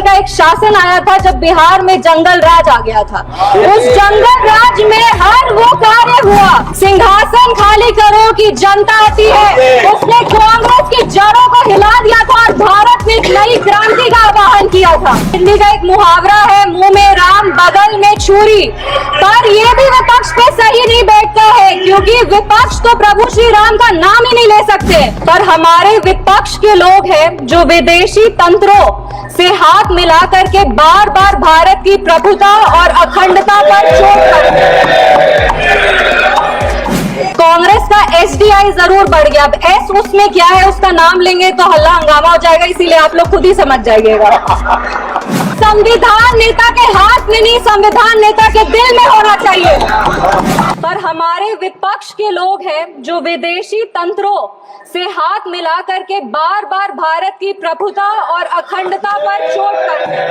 जंगल का एक शासन आया था जब बिहार में जंगल राज आ गया था। उस जंगल राज में हर वो कार्य हुआ, सिंहासन खाली करो कि जनता आती है, उसने कांग्रेस की जड़ों को हिला दिया था और भारत में एक नई क्रांति का आह्वान किया था। हिंदी का एक मुहावरा है, मुंह में राम बगल में छुरी, पर ये भी विपक्ष पे सही नहीं बैठता है, क्योंकि विपक्ष तो प्रभु श्री राम का नाम ही नहीं ले सकते। पर हमारे विपक्ष के लोग हैं जो विदेशी तंत्रों से हाथ मिला करके बार बार भारत की प्रभुता और अखंडता पर चोट करते हैं। कांग्रेस का एसडीआई जरूर बढ़ गया, अब एस उसमें क्या है उसका नाम लेंगे तो हल्ला हंगामा हो जाएगा, इसीलिए आप लोग खुद ही समझ जाइएगा। संविधान नेता के हाथ में नहीं, संविधान नेता के दिल में होना चाहिए। पर हमारे विपक्ष के लोग हैं जो विदेशी तंत्रों से हाथ मिला करके बार बार भारत की प्रभुता और अखंडता पर चोट करते हैं।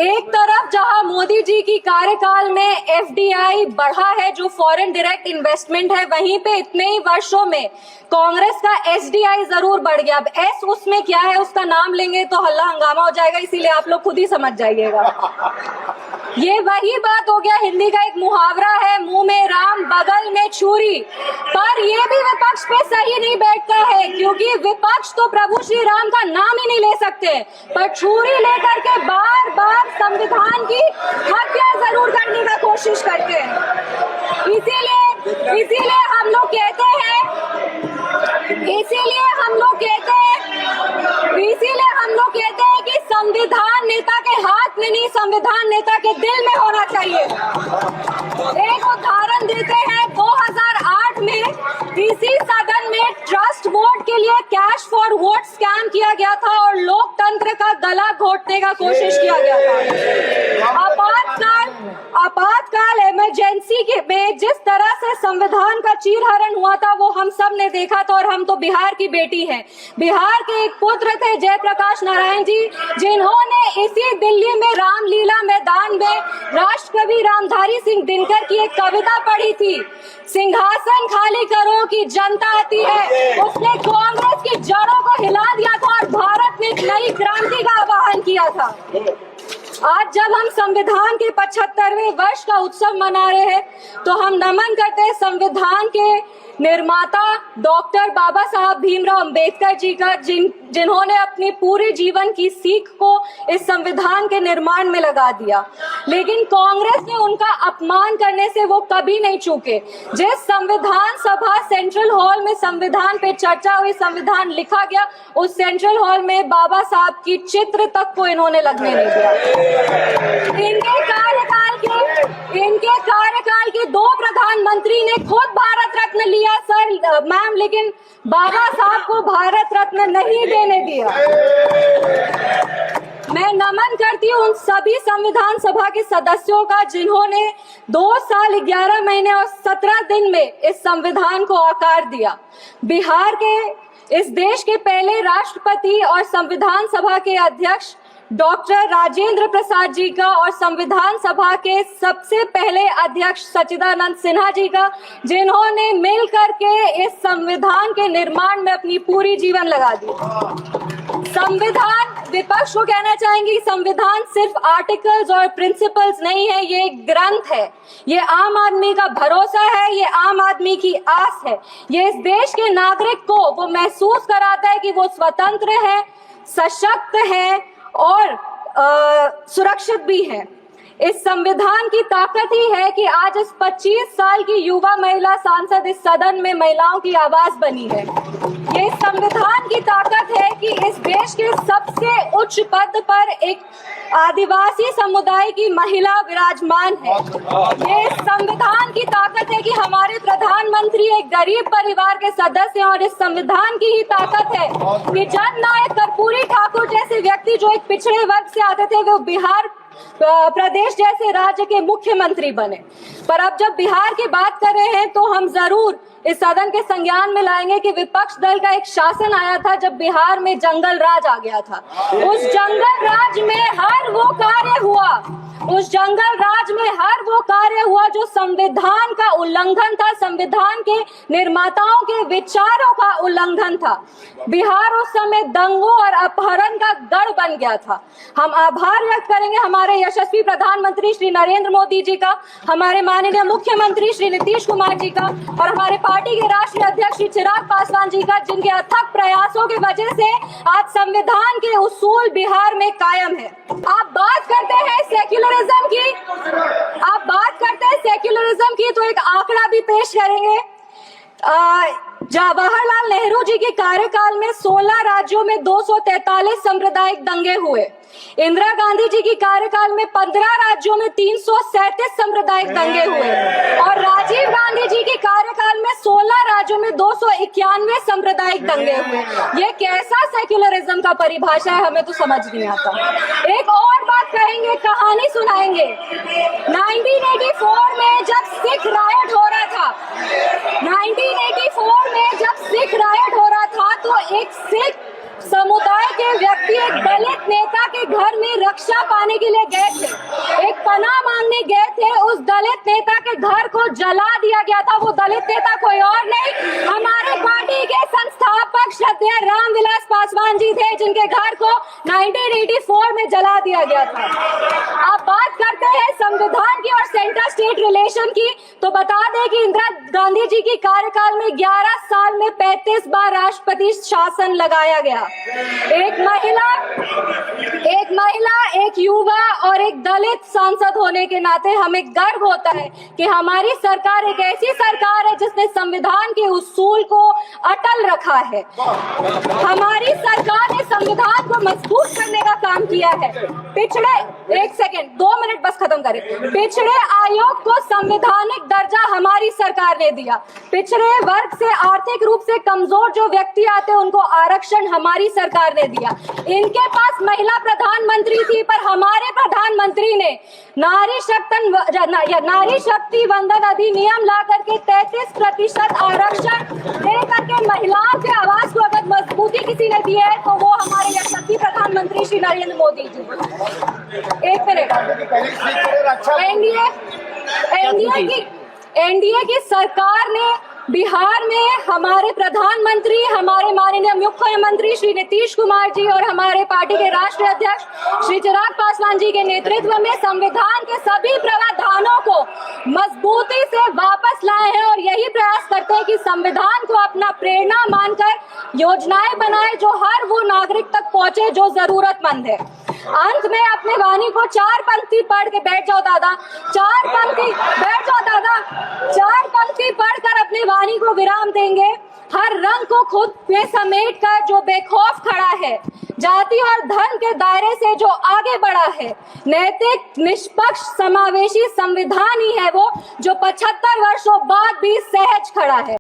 एक तरफ जहां मोदी जी की कार्यकाल में एफडीआई बढ़ा है, जो फॉरेन डायरेक्ट इन्वेस्टमेंट है, वहीं पे इतने ही वर्षों में कांग्रेस का एसडीआई जरूर बढ़ गया, अब एस उसमें क्या है उसका नाम लेंगे तो हल्ला हंगामा हो जाएगा, इसीलिए आप लोग खुद ही समझ जाइएगा। ये वही बात हो गया, हिंदी का एक मुहावरा है, मुंह में राम बगल में छुरी, पर ये भी विपक्ष पे सही नहीं बैठता है, क्योंकि विपक्ष तो प्रभु श्री राम का नाम ही नहीं ले सकते, पर छुरी लेकर के बार बार संविधान की हत्या जरूर करने का कोशिश करते हैं। इसीलिए हम लोग कहते हैं कि संविधान नेता के हाथ में नहीं, संविधान नेता के दिल में होना चाहिए। एक उदाहरण देते हैं, 2008 में इसी सदन में ट्रस्ट वोट के लिए कैश फॉर वोट स्कैम किया गया था और लोकतंत्र का गला घोटने का कोशिश किया गया था। आपातकाल इमरजेंसी के में जिस तरह से संविधान का चीरहरण हुआ था वो हम सब ने देखा था, और हम तो बिहार की बेटी हैं। बिहार के एक पुत्र थे जयप्रकाश नारायण जी, जिन्होंने इसी दिल्ली में रामलीला मैदान में राष्ट्रकवि रामधारी सिंह दिनकर की एक कविता पढ़ी थी, सिंहासन खाली करो कि जनता आती है, उसने कांग्रेस की जड़ों को हिला दिया था और भारत में एक नई क्रांति का आह्वान किया था। आज जब हम संविधान के 75वें वर्ष का उत्सव मना रहे हैं तो हम नमन करते हैं संविधान के निर्माता डॉक्टर बाबा साहब भीमराव अंबेडकर जी का, जिन्होंने अपनी पूरे जीवन की सीख को इस संविधान के निर्माण में लगा दिया, लेकिन कांग्रेस ने उनका अपमान करने से वो कभी नहीं चूके। जिस संविधान सभा सेंट्रल हॉल में संविधान पे चर्चा हुई, संविधान लिखा गया, उस सेंट्रल हॉल में बाबा साहब की चित्र तक को इन्होंने लगने नहीं दिया। इनके कार्यकाल के 2 प्रधानमंत्री ने खुद भारत रत्न लिया सर मैम, लेकिन बाबा साहब को भारत रत्न नहीं देने दिया। मैं नमन करती हूँ उन सभी संविधान सभा के सदस्यों का जिन्होंने 2 साल 11 महीने और 17 दिन में इस संविधान को आकार दिया। बिहार के इस देश के पहले राष्ट्रपति और संविधान सभा के अध्यक्ष डॉक्टर राजेंद्र प्रसाद जी का और संविधान सभा के सबसे पहले अध्यक्ष सच्चिदानंद सिन्हा जी का, जिन्होंने मिलकर के इस संविधान के निर्माण में अपनी पूरी जीवन लगा दी। संविधान, विपक्ष को कहना चाहेंगे, संविधान सिर्फ आर्टिकल्स और प्रिंसिपल्स नहीं है, ये एक ग्रंथ है, ये आम आदमी का भरोसा है, ये आम आदमी की आस है, ये इस देश के नागरिक को वो महसूस कराता है कि वो स्वतंत्र है, सशक्त है और सुरक्षित भी है। इस संविधान की ताकत ही है कि आज इस 25 साल की युवा महिला सांसद इस सदन में महिलाओं की आवाज बनी है। ये संविधान की ताकत है कि इस देश के सबसे उच्च पद पर एक आदिवासी समुदाय की महिला विराजमान है। ये संविधान की ताकत है कि हमारे प्रधानमंत्री एक गरीब परिवार के सदस्य हैं, और इस संविधान की ही ताकत है कि जननायक कर्पूरी ठाकुर जैसे व्यक्ति जो एक पिछड़े वर्ग से आते थे, वो बिहार प्रदेश जैसे राज्य के मुख्यमंत्री बने। पर अब जब बिहार की बात कर रहे हैं तो हम जरूर इस सदन के संज्ञान में लाएंगे कि विपक्ष दल का एक शासन आया था जब बिहार में जंगल राज आ गया था। उस जंगल राज में हर वो कार्य हुआ, उस जंगल राज में हर वो कार्य हुआ जो संविधान का उल्लंघन था, संविधान के निर्माताओं के विचारों का उल्लंघन था। बिहार उस समय दंगों और अपहरण का गढ़ बन गया था। हम आभार व्यक्त करेंगे हमारे यशस्वी प्रधानमंत्री श्री नरेंद्र मोदी जी का, हमारे माननीय मुख्यमंत्री श्री नीतीश कुमार जी का और हमारे पार्टी के राष्ट्रीय अध्यक्ष श्री चिराग पासवान जी का, जिनके अथक प्रयासों की वजह से आज संविधान के उसूल बिहार में कायम है। आप बात करते हैं सेक्युलरिज्म की, तो एक आंकड़ा भी पेश करेंगे। जवाहरलाल नेहरू जी के कार्यकाल में 16 राज्यों में 243 सांप्रदायिक दंगे हुए। इंदिरा गांधी जी की कार्यकाल में 15 राज्यों में 337 सांप्रदायिक दंगे हुए और राजीव गांधी जी के कार्यकाल में 16 राज्यों में 291 सांप्रदायिक दंगे हुए। ये कैसा सेक्युलरिज्म का परिभाषा है, हमें तो समझ नहीं आता। एक और बात कहेंगे, कहानी सुनाएंगे। 1984 में जब सिख रायट हो रहा था, 1984 में जब सिख रायट हो रहा था तो एक सिख समुदाय के व्यक्ति एक दलित नेता के घर में रक्षा पाने के लिए गए थे, एक पनाह मांगने गए थे। उस दलित नेता के घर को जला दिया गया था। वो दलित नेता कोई और नहीं, हमारे पार्टी के संस्थापक श्रद्धेय रामविलास पासवान जी थे, जिनके घर को 1984 में जला दिया गया था। आप बात करते हैं संविधान की और सेंटर स्टेट रिलेशन की, तो बता दें कि इंदिरा गांधी जी की कार्यकाल में 11 साल में 35 बार राष्ट्रपति शासन लगाया गया। एक महिला, एक युवा और एक दलित सांसद होने के नाते हमें गर्व होता है कि हमारी सरकार एक ऐसी सरकार है जिसने संविधान के उसूल को अटल रखा है। हमारी सरकार ने संविधान को मजबूत करने का काम किया है। पिछड़े आयोग को संवैधानिक दर्जा हमारी सरकार ने दिया। पिछड़े वर्ग से आर्थिक रूप से कमजोर जो व्यक्ति आते हैं उनको आरक्षण हमारी सरकार ने दिया। इनके पास महिला प्रधानमंत्री थी, पर हमारे प्रधानमंत्री ने नारी शक्ति वंदन अधिनियम ला करके 33% आरक्षण दे करके महिलाओं के आवाज को अगर मजबूती किसी ने दी है तो वो हमारे यशस्वी प्रधानमंत्री श्री नरेंद्र मोदी जी। एक मिनट, एनडीए की सरकार ने बिहार में हमारे प्रधानमंत्री, हमारे माननीय मुख्यमंत्री श्री नीतीश कुमार जी और हमारे पार्टी के राष्ट्रीय अध्यक्ष श्री चिराग पासवान जी के नेतृत्व में संविधान के सभी प्रावधानों को मजबूती से वापस लाए हैं और यही प्रयास करते हैं कि संविधान को अपना प्रेरणा मानकर योजनाएं बनाए जो हर वो नागरिक तक पहुंचे जो जरूरतमंद है। अंत में अपने वाणी को 4 पंक्ति पढ़ के बैठ जाओ दादा, 4 पंक्ति पढ़कर अपने वाणी को विराम देंगे। हर रंग को खुद में समेट कर जो बेखौफ खड़ा है, जाति और धर्म के दायरे से जो आगे बढ़ा है, नैतिक, निष्पक्ष, समावेशी संविधान ही है वो जो 75 वर्षों बाद भी सहज खड़ा है।